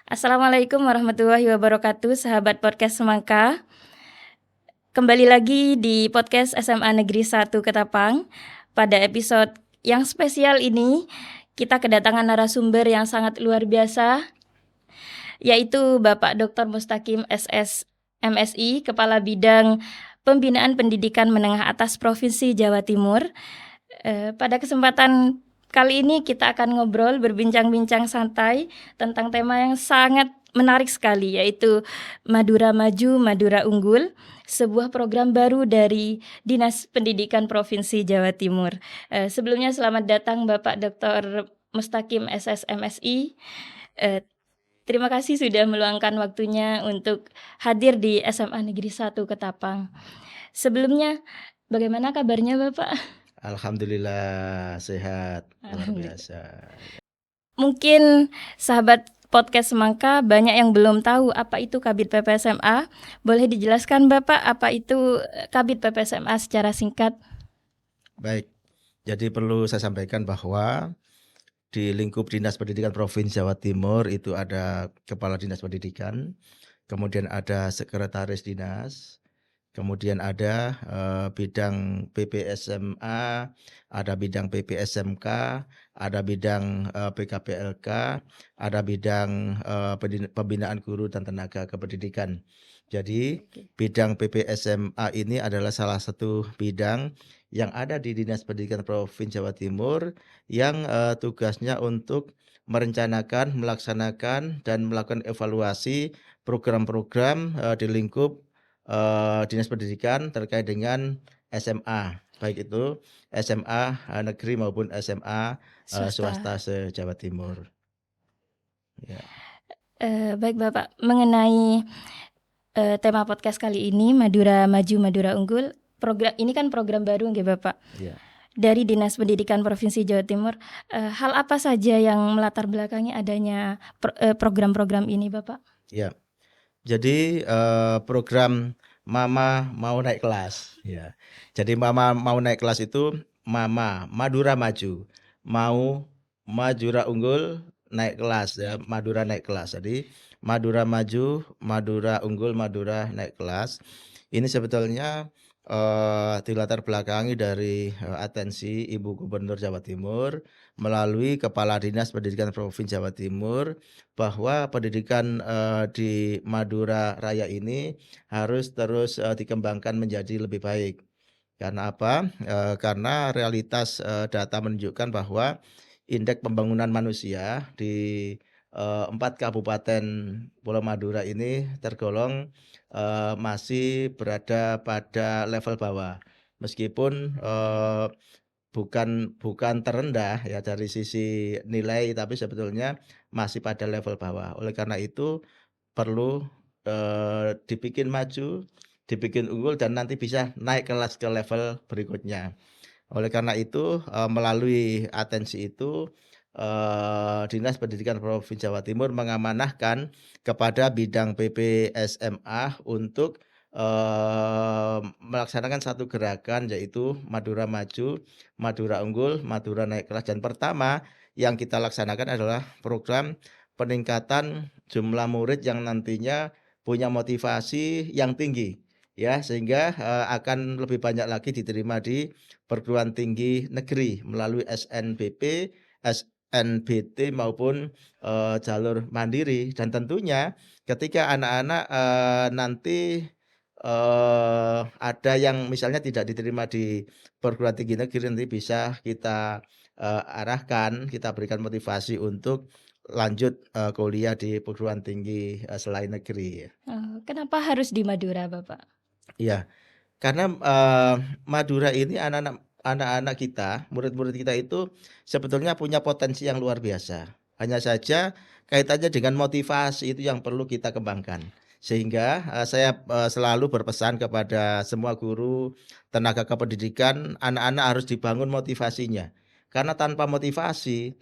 Assalamualaikum warahmatullahi wabarakatuh, sahabat podcast Semangka. Kembali lagi di podcast SMA Negeri 1 Ketapang. Pada episode yang spesial ini, kita kedatangan narasumber yang sangat luar biasa, yaitu Bapak Dr. Mustaqim SS MSI, Kepala Bidang Pembinaan Pendidikan Menengah Atas Provinsi Jawa Timur. Pada kesempatan kali ini kita akan ngobrol, berbincang-bincang santai tentang tema yang sangat menarik sekali, yaitu Madura Maju, Madura Unggul, sebuah program baru dari Dinas Pendidikan Provinsi Jawa Timur. Sebelumnya selamat datang Bapak Dr. Mustaqim SSMSI. Terima kasih sudah meluangkan waktunya untuk hadir di SMA Negeri 1 Ketapang. Sebelumnya, bagaimana kabarnya Bapak? Alhamdulillah sehat, luar Alhamdulillah. biasa. Mungkin sahabat podcast Semangka banyak yang belum tahu apa itu Kabid PPSMA. Boleh dijelaskan Bapak apa itu Kabid PPSMA secara singkat? Baik, jadi perlu saya sampaikan bahwa di lingkup Dinas Pendidikan Provinsi Jawa Timur itu ada Kepala Dinas Pendidikan, kemudian ada Sekretaris Dinas, kemudian ada bidang PPSMA, ada bidang PPSMK, ada bidang PKPLK, ada bidang pembinaan guru dan tenaga kependidikan. Jadi bidang PPSMA ini adalah salah satu bidang yang ada di Dinas Pendidikan Provinsi Jawa Timur yang tugasnya untuk merencanakan, melaksanakan, dan melakukan evaluasi program-program di lingkup Dinas Pendidikan terkait dengan SMA, baik itu SMA negeri maupun SMA swasta se-Jawa Timur. Ya. Baik Bapak, mengenai tema podcast kali ini Madura Maju, Madura Unggul. Program ini kan program baru nggih Bapak? Ya. Dari Dinas Pendidikan Provinsi Jawa Timur. Hal apa saja yang melatar belakangi adanya program-program ini Bapak? Ya. Jadi program Mama Mau Naik Kelas, ya. Jadi Mama Mau Naik Kelas itu Mama Madura Maju, mau Madura Unggul naik kelas ya, Madura naik kelas. Jadi Madura Maju, Madura Unggul, Madura naik kelas. Ini sebetulnya dilatar belakangi dari atensi Ibu Gubernur Jawa Timur melalui Kepala Dinas Pendidikan Provinsi Jawa Timur bahwa pendidikan di Madura Raya ini harus terus dikembangkan menjadi lebih baik. Karena apa? Karena realitas data menunjukkan bahwa indeks pembangunan manusia di 4 kabupaten Pulau Madura ini tergolong masih berada pada level bawah. Meskipun bukan terendah ya dari sisi nilai, tapi sebetulnya masih pada level bawah. Oleh karena itu perlu dibikin maju, dibikin unggul dan nanti bisa naik kelas ke level berikutnya. Oleh karena itu melalui atensi itu Dinas Pendidikan Provinsi Jawa Timur mengamanahkan kepada bidang PPSMA untuk melaksanakan satu gerakan yaitu Madura Maju, Madura Unggul, Madura Naik Kelas. Dan pertama yang kita laksanakan adalah program peningkatan jumlah murid yang nantinya punya motivasi yang tinggi ya, sehingga akan lebih banyak lagi diterima di perguruan tinggi negeri melalui SNBP, SNBT maupun jalur mandiri. Dan tentunya ketika anak-anak nanti ada yang misalnya tidak diterima di perguruan tinggi negeri, nanti bisa kita arahkan, kita berikan motivasi untuk lanjut kuliah di perguruan tinggi selain negeri. Kenapa harus di Madura Bapak? Ya, karena Madura ini anak-anak kita, murid-murid kita itu sebetulnya punya potensi yang luar biasa. Hanya saja kaitannya dengan motivasi itu yang perlu kita kembangkan. Sehingga saya selalu berpesan kepada semua guru, tenaga kependidikan, anak-anak harus dibangun motivasinya. Karena tanpa motivasi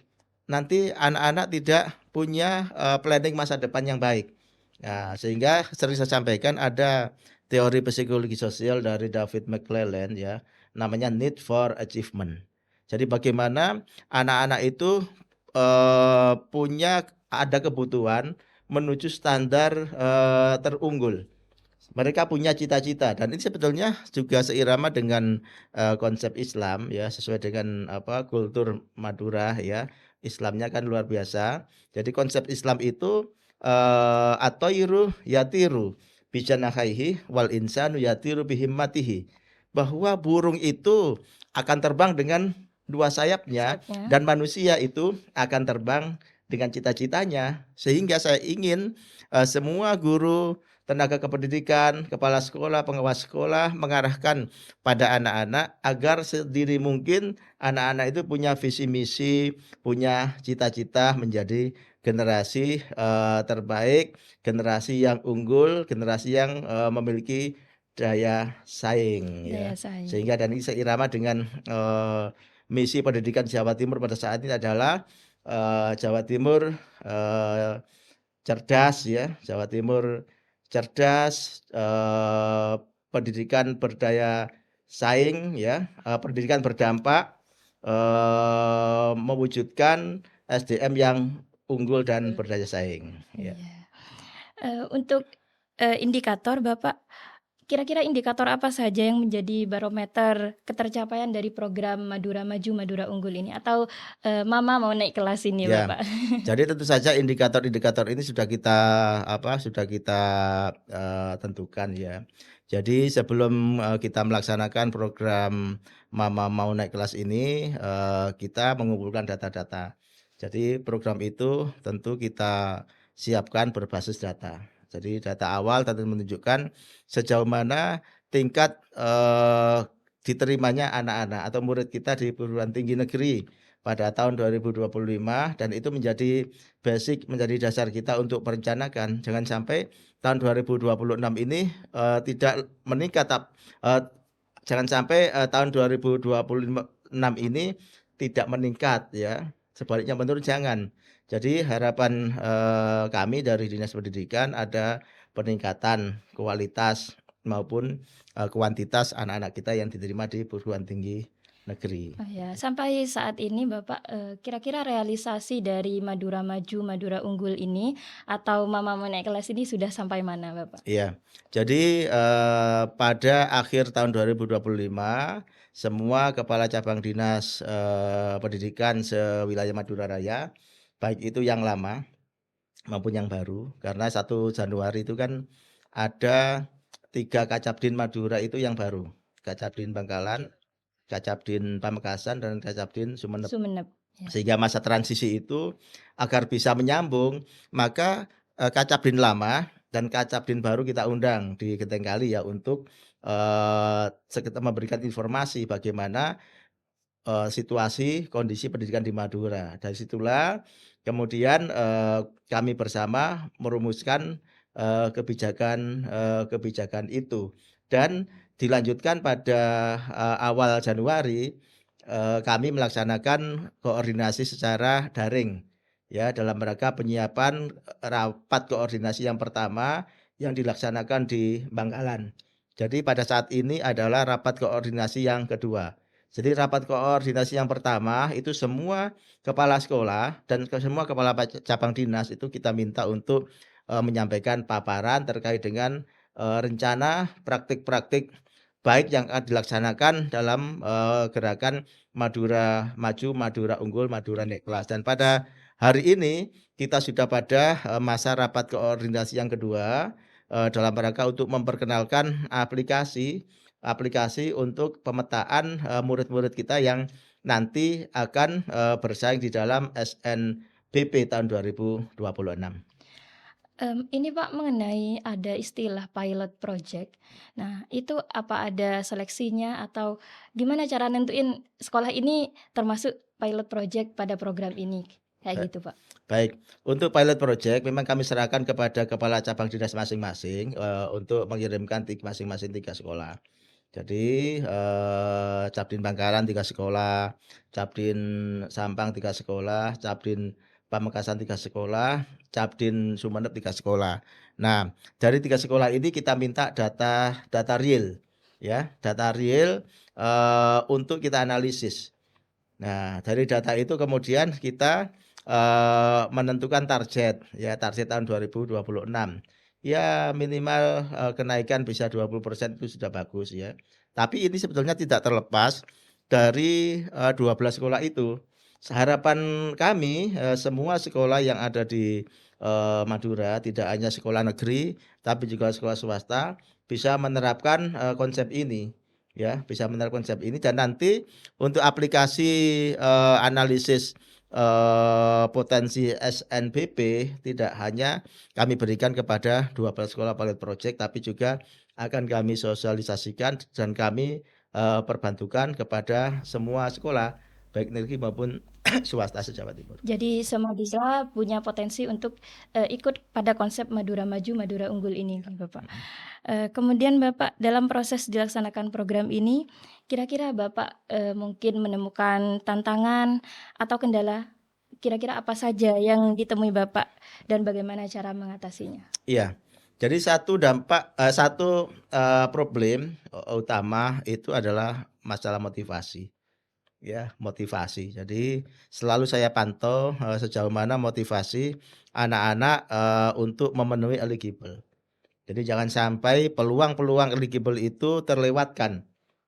nanti anak-anak tidak punya planning masa depan yang baik. Nah, sehingga sering saya sampaikan ada teori psikologi sosial dari David McClelland ya, namanya need for achievement. Jadi bagaimana anak-anak itu punya ada kebutuhan menuju standar terunggul. Mereka punya cita-cita dan ini sebetulnya juga seirama dengan konsep Islam ya, sesuai dengan kultur Madura ya. Islamnya kan luar biasa. Jadi konsep Islam itu at-thayru yatiru bijanahaihi wal insanu yatiru bihimmatihi. Bahwa burung itu akan terbang dengan dua sayapnya Sayapnya. dan manusia itu akan terbang dengan cita-citanya. Sehingga saya ingin semua guru, tenaga kependidikan, kepala sekolah, pengawas sekolah mengarahkan pada anak-anak agar sedini mungkin anak-anak itu punya visi misi, punya cita-cita menjadi generasi terbaik, generasi yang unggul, generasi yang memiliki daya saing Daya ya. saing. Sehingga dan ini seirama dengan misi pendidikan Jawa Timur pada saat ini adalah Jawa Timur cerdas ya, Jawa Timur cerdas, pendidikan berdaya saing ya, pendidikan berdampak, mewujudkan SDM yang unggul dan berdaya saing ya. Iya. Untuk indikator Bapak, kira-kira indikator apa saja yang menjadi barometer ketercapaian dari program Madura Maju, Madura Unggul ini? Atau Mama mau naik kelas ini Ya. Bapak? Jadi tentu saja indikator-indikator ini sudah kita tentukan ya. Jadi sebelum kita melaksanakan program Mama Mau Naik Kelas ini, kita mengumpulkan data-data. Jadi program itu tentu kita siapkan berbasis data. Jadi data awal tentu menunjukkan sejauh mana tingkat diterimanya anak-anak atau murid kita di perguruan tinggi negeri pada tahun 2025 dan itu menjadi basic, menjadi dasar kita untuk merencanakan. Jangan sampai tahun 2026 ini tidak meningkat, jangan sampai tahun 2026 ini tidak meningkat ya. Sebaliknya menurun jangan. Jadi harapan kami dari Dinas Pendidikan ada peningkatan kualitas maupun kuantitas anak-anak kita yang diterima di perguruan tinggi negeri. Oh ya, sampai saat ini Bapak kira-kira realisasi dari Madura Maju, Madura Unggul ini atau Mama Mau Naik Kelas ini sudah sampai mana Bapak? Iya. Jadi pada akhir tahun 2025 semua kepala cabang dinas pendidikan sewilayah Madura Raya, baik itu yang lama maupun yang baru, karena 1 Januari itu kan ada 3 Kacabdin Madura itu yang baru. Kacabdin Bangkalan, Kacabdin Pamekasan, dan Kacabdin Sumeneb. Sumeneb. Ya. Sehingga masa transisi itu agar bisa menyambung, maka Kacabdin lama dan Kacabdin baru kita undang di Genteng Kali ya untuk sekitar memberikan informasi bagaimana situasi kondisi pendidikan di Madura. Dari situlah kemudian kami bersama merumuskan kebijakan itu dan dilanjutkan pada awal Januari kami melaksanakan koordinasi secara daring ya dalam rangka penyiapan rapat koordinasi yang pertama yang dilaksanakan di Bangkalan. Jadi pada saat ini adalah rapat koordinasi yang kedua. Jadi rapat koordinasi yang pertama itu semua kepala sekolah dan semua kepala cabang dinas itu kita minta untuk menyampaikan paparan terkait dengan rencana praktik-praktik baik yang akan dilaksanakan dalam gerakan Madura Maju, Madura Unggul, Madura Naik Kelas. Dan pada hari ini kita sudah pada masa rapat koordinasi yang kedua dalam rangka untuk memperkenalkan aplikasi untuk pemetaan murid-murid kita yang nanti akan bersaing di dalam SNBP tahun 2026. Ini Pak mengenai ada istilah pilot project. Nah, itu apa ada seleksinya atau gimana cara nentuin sekolah ini termasuk pilot project pada program ini? Kayak gitu, Pak. Baik, untuk pilot project memang kami serahkan kepada kepala cabang dinas masing-masing untuk mengirimkan masing-masing 3 sekolah. Jadi Cabdin Bangkalan 3 sekolah, Cabdin Sampang 3 sekolah, Cabdin Pamekasan 3 sekolah, Cabdin Sumeneb 3 sekolah. Nah, dari 3 sekolah ini kita minta data real ya, data real untuk kita analisis. Nah, dari data itu kemudian kita menentukan target ya, target tahun 2026. Ya minimal, kenaikan bisa 20% itu sudah bagus ya. Tapi ini sebetulnya tidak terlepas dari, 12 sekolah itu. Harapan kami, semua sekolah yang ada di, Madura, tidak hanya sekolah negeri, tapi juga sekolah swasta, bisa menerapkan, konsep ini, ya, bisa menerapkan konsep ini dan nanti untuk aplikasi, analisis, potensi SNBP tidak hanya kami berikan kepada 12 sekolah pilot project, tapi juga akan kami sosialisasikan dan kami, perbantukan kepada semua sekolah, baik negeri maupun swasta se-Jawa Timur. Jadi semua siswa punya potensi untuk, ikut pada konsep Madura Maju, Madura Unggul ini, Bapak. Kemudian Bapak dalam proses dilaksanakan program ini, kira-kira Bapak, mungkin menemukan tantangan atau kendala, kira-kira apa saja yang ditemui Bapak dan bagaimana cara mengatasinya? Iya. Jadi satu problem utama itu adalah masalah motivasi, ya, motivasi. Jadi selalu saya pantau, sejauh mana motivasi anak-anak, untuk memenuhi eligible. Jadi jangan sampai peluang-peluang eligible itu terlewatkan,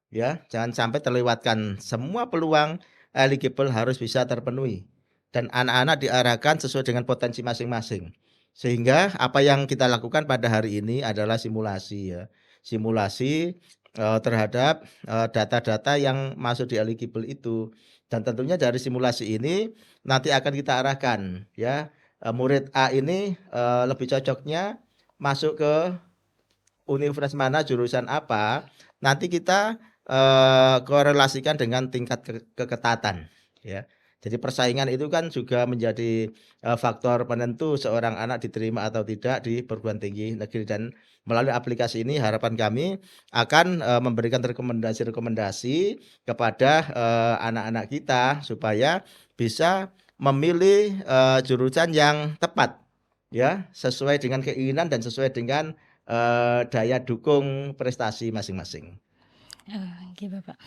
ya. Jangan sampai terlewatkan. Semua peluang eligible harus bisa terpenuhi dan anak-anak diarahkan sesuai dengan potensi masing-masing. Sehingga apa yang kita lakukan pada hari ini adalah simulasi ya. Simulasi, terhadap, data-data yang masuk di eligible itu. Dan tentunya dari simulasi ini nanti akan kita arahkan ya, murid A ini, lebih cocoknya masuk ke universitas mana, jurusan apa, nanti kita, korelasikan dengan tingkat keketatan, ya. Jadi persaingan itu kan juga menjadi, faktor penentu seorang anak diterima atau tidak di perguruan tinggi negeri dan melalui aplikasi ini harapan kami akan, memberikan rekomendasi-rekomendasi kepada, anak-anak kita supaya bisa memilih, jurusan yang tepat, ya, sesuai dengan keinginan dan sesuai dengan daya dukung prestasi masing-masing. Oke Bapak.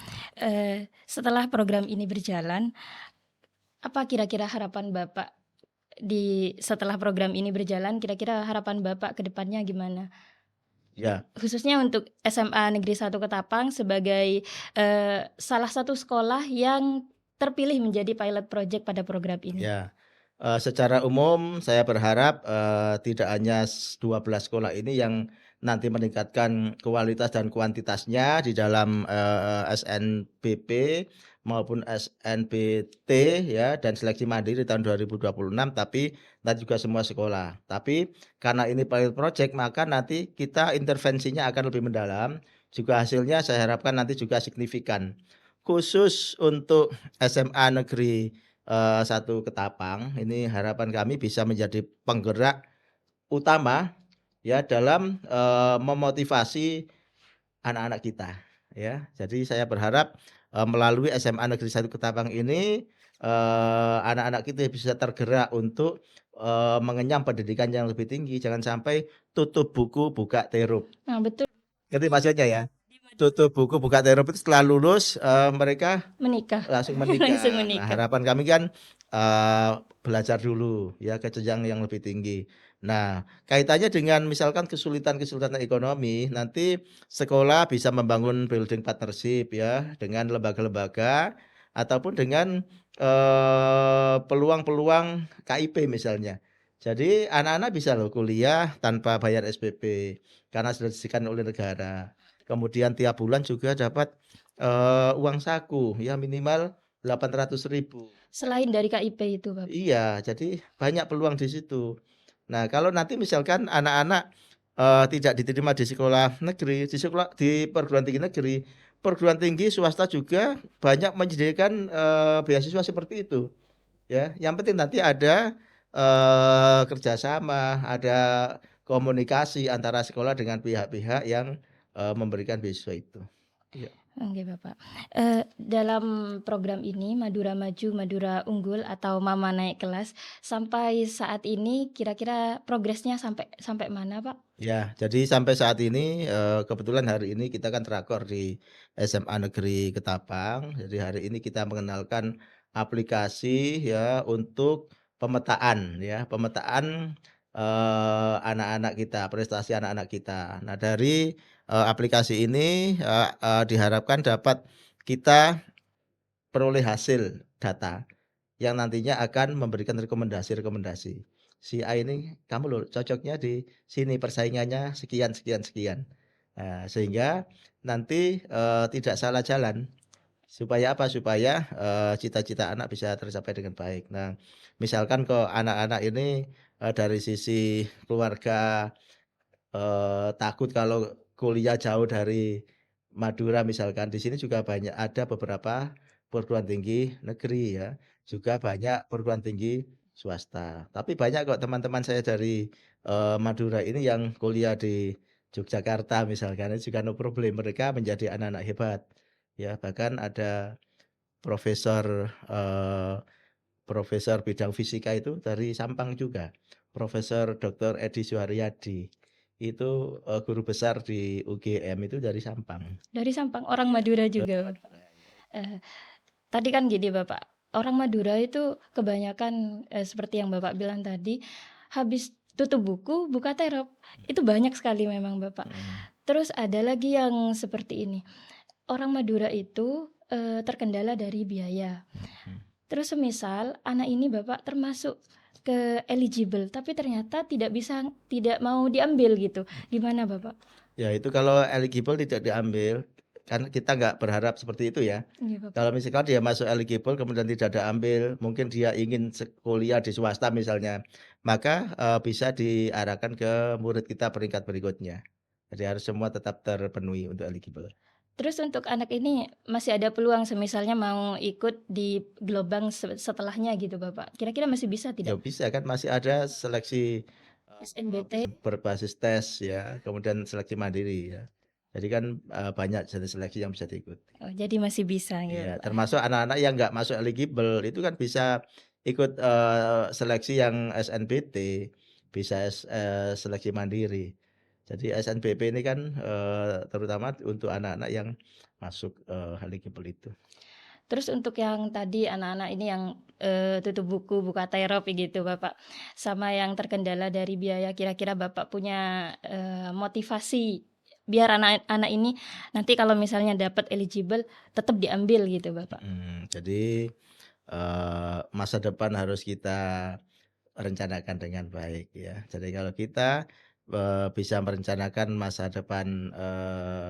Setelah program ini berjalan, apa kira-kira harapan Bapak setelah program ini berjalan, kira-kira harapan Bapak ke depannya gimana? Ya, Khususnya untuk SMA Negeri 1 Ketapang sebagai, salah satu sekolah yang terpilih menjadi pilot project pada program ini. ya. Secara umum saya berharap, tidak hanya 12 sekolah ini yang nanti meningkatkan kualitas dan kuantitasnya di dalam, SNBP maupun SNBT ya dan seleksi mandiri tahun 2026, tapi nanti juga semua sekolah. Tapi karena ini pilot project maka nanti kita intervensinya akan lebih mendalam, juga hasilnya saya harapkan nanti juga signifikan. Khusus untuk SMA Negeri 1 Ketapang, ini harapan kami bisa menjadi penggerak utama ya dalam, memotivasi anak-anak kita ya. Jadi saya berharap, melalui SMA Negeri 1 Ketapang ini, anak-anak kita bisa tergerak untuk, mengenyam pendidikan yang lebih tinggi. Jangan sampai tutup buku buka terup. Nah betul, Ngerti maksudnya ya? di Madura Tutup buku buka terup itu setelah lulus, mereka menikah, langsung langsung menikah. Nah, menikah. harapan kami kan, belajar dulu ya ke jenjang yang lebih tinggi. Nah, kaitannya dengan misalkan kesulitan-kesulitan ekonomi, nanti sekolah bisa membangun building partnership ya dengan lembaga-lembaga ataupun dengan, peluang-peluang KIP misalnya. Jadi anak-anak bisa loh kuliah tanpa bayar SPP karena sudah disediakan oleh negara. Kemudian tiap bulan juga dapat, uang saku ya minimal 800.000. Selain dari KIP itu Bapak. Iya, jadi banyak peluang di situ. Nah, kalau nanti misalkan anak-anak, tidak diterima di sekolah negeri, di perguruan tinggi negeri, perguruan tinggi swasta juga banyak menyediakan, beasiswa seperti itu, ya. Yang penting nanti ada, kerjasama, ada komunikasi antara sekolah dengan pihak-pihak yang, memberikan beasiswa itu. Iya. Oke Bapak. Dalam program ini Madura Maju, Madura Unggul atau Mama Naik Kelas, sampai saat ini kira-kira progresnya sampai sampai mana Pak? Ya, jadi sampai saat ini, kebetulan hari ini kita kan terakor di SMA Negeri Ketapang. Jadi hari ini kita mengenalkan aplikasi ya untuk pemetaan ya, pemetaan, anak-anak kita, prestasi anak-anak kita. Nah dari, aplikasi ini, diharapkan dapat kita peroleh hasil data yang nantinya akan memberikan rekomendasi-rekomendasi. Si A ini, "Kamu loh cocoknya di sini, persaingannya sekian sekian sekian." Sehingga nanti, tidak salah jalan. Supaya apa? Supaya, cita-cita anak bisa tercapai dengan baik. Nah, misalkan kok anak-anak ini, dari sisi keluarga, takut kalau kuliah jauh dari Madura misalkan, di sini juga ada beberapa perguruan tinggi negeri ya, juga banyak perguruan tinggi swasta. Tapi banyak kok teman-teman saya dari, Madura ini yang kuliah di Yogyakarta misalkan, itu juga no problem, mereka menjadi anak-anak hebat. Ya, bahkan ada profesor, profesor bidang fisika itu dari Sampang juga, Profesor Dr. Edi Suharyadi. Itu, guru besar di UGM itu dari Sampang. Dari Sampang, orang Madura juga, Bapak. Eh, Tadi kan gini Bapak, orang Madura itu kebanyakan seperti yang Bapak bilang tadi, habis tutup buku, buka terop. Itu banyak sekali memang Bapak. Terus ada lagi yang seperti ini. Orang Madura itu terkendala dari biaya. Terus semisal anak ini Bapak termasuk ke eligible, tapi ternyata tidak mau diambil gitu. Gimana Bapak? Ya itu kalau eligible tidak diambil, kan kita nggak berharap seperti itu ya. Iya Bapak. Kalau misalkan dia masuk eligible kemudian tidak diambil, mungkin dia ingin kuliah di swasta misalnya, maka, bisa diarahkan ke murid kita peringkat berikutnya. Jadi harus semua tetap terpenuhi untuk eligible. Terus untuk anak ini masih ada peluang semisalnya mau ikut di gelombang setelahnya gitu Bapak. Kira-kira masih bisa Ya tidak? bisa kan masih ada seleksi, SNBT. berbasis tes ya, kemudian seleksi mandiri ya. Jadi kan, banyak jenis seleksi yang bisa diikuti. Oh, jadi masih bisa gitu Iya, Bapak. termasuk anak-anak yang nggak masuk eligible itu kan bisa ikut, seleksi yang SNBT, bisa seleksi mandiri. Jadi SNBP ini kan, terutama untuk anak-anak yang masuk, eligible itu. Terus untuk yang tadi anak-anak ini yang tutup buku, buka terop gitu Bapak, sama yang terkendala dari biaya, kira-kira Bapak punya motivasi biar anak-anak ini nanti kalau misalnya dapat eligible tetap diambil gitu Bapak? Jadi, masa depan harus kita rencanakan dengan baik ya. Jadi kalau kita, bisa merencanakan masa depan,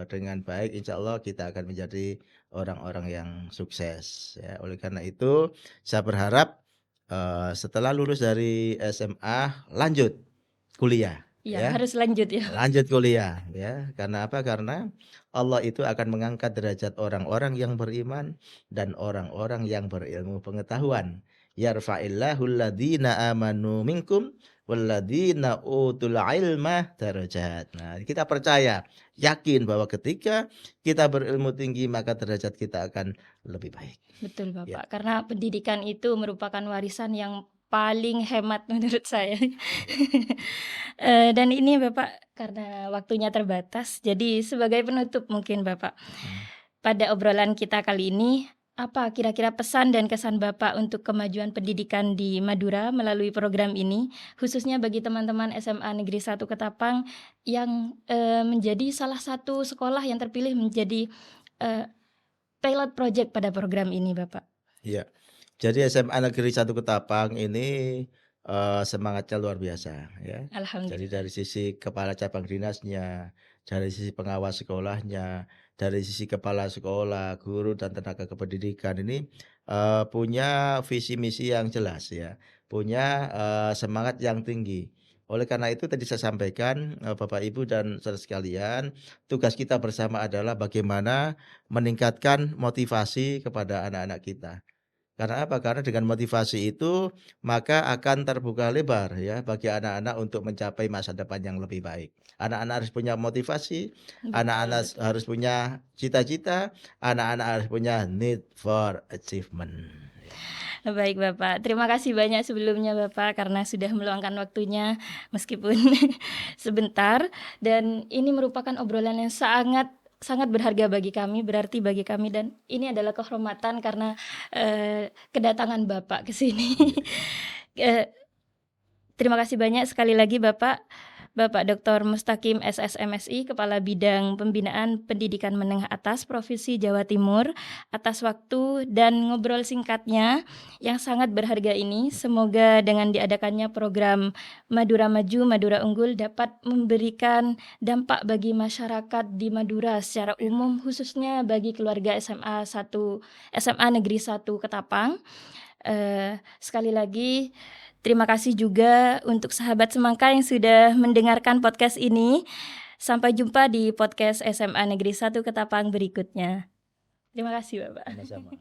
dengan baik, insya Allah kita akan menjadi orang-orang yang sukses ya. Oleh karena itu saya berharap, setelah lulus dari SMA lanjut kuliah Iya, ya. harus lanjut ya. Lanjut kuliah ya. Karena apa? Karena Allah itu akan mengangkat derajat orang-orang yang beriman dan orang-orang yang berilmu pengetahuan. Yarfa'illahu alladhina amanu minkum walladhina utul ilma darajat. Nah, kita percaya, yakin bahwa ketika kita berilmu tinggi maka derajat kita akan lebih baik. Betul Ya. Bapak, karena pendidikan itu merupakan warisan yang paling hemat menurut saya. Dan ini Bapak, karena waktunya terbatas, jadi sebagai penutup mungkin Bapak, pada obrolan kita kali ini, apa kira-kira pesan dan kesan Bapak untuk kemajuan pendidikan di Madura melalui program ini, khususnya bagi teman-teman SMA Negeri 1 Ketapang yang menjadi salah satu sekolah yang terpilih menjadi pilot project pada program ini Bapak? Iya. Jadi SMA Negeri 1 Ketapang ini, semangatnya luar biasa ya. Jadi Alhamdulillah. dari sisi kepala cabang dinasnya, dari sisi pengawas sekolahnya, dari sisi kepala sekolah, guru dan tenaga kependidikan ini, punya visi misi yang jelas ya, punya, semangat yang tinggi. Oleh karena itu tadi saya sampaikan, Bapak Ibu dan saudara sekalian, tugas kita bersama adalah bagaimana meningkatkan motivasi kepada anak-anak kita. Karena apa? Karena dengan motivasi itu, maka akan terbuka lebar ya bagi anak-anak untuk mencapai masa depan yang lebih baik. Anak-anak harus punya motivasi, anak-anak Betul. harus punya cita-cita, anak-anak harus punya need for achievement. Baik Bapak, terima kasih banyak sebelumnya Bapak karena sudah meluangkan waktunya meskipun sebentar, dan ini merupakan obrolan yang sangat berharga bagi kami, berarti bagi kami, dan ini adalah kehormatan karena kedatangan Bapak ke sini. Terima kasih banyak sekali lagi Bapak Dr. Mustaqim SSMSI, Kepala Bidang Pembinaan Pendidikan Menengah Atas Provinsi Jawa Timur, atas waktu dan ngobrol singkatnya yang sangat berharga ini. Semoga dengan diadakannya program Madura Maju, Madura Unggul dapat memberikan dampak bagi masyarakat di Madura secara umum, khususnya bagi keluarga SMA Negeri 1 Ketapang. Sekali lagi terima kasih juga untuk sahabat semangka yang sudah mendengarkan podcast ini. Sampai jumpa di podcast SMA Negeri 1 Ketapang berikutnya. Terima kasih Bapak. Sama-sama.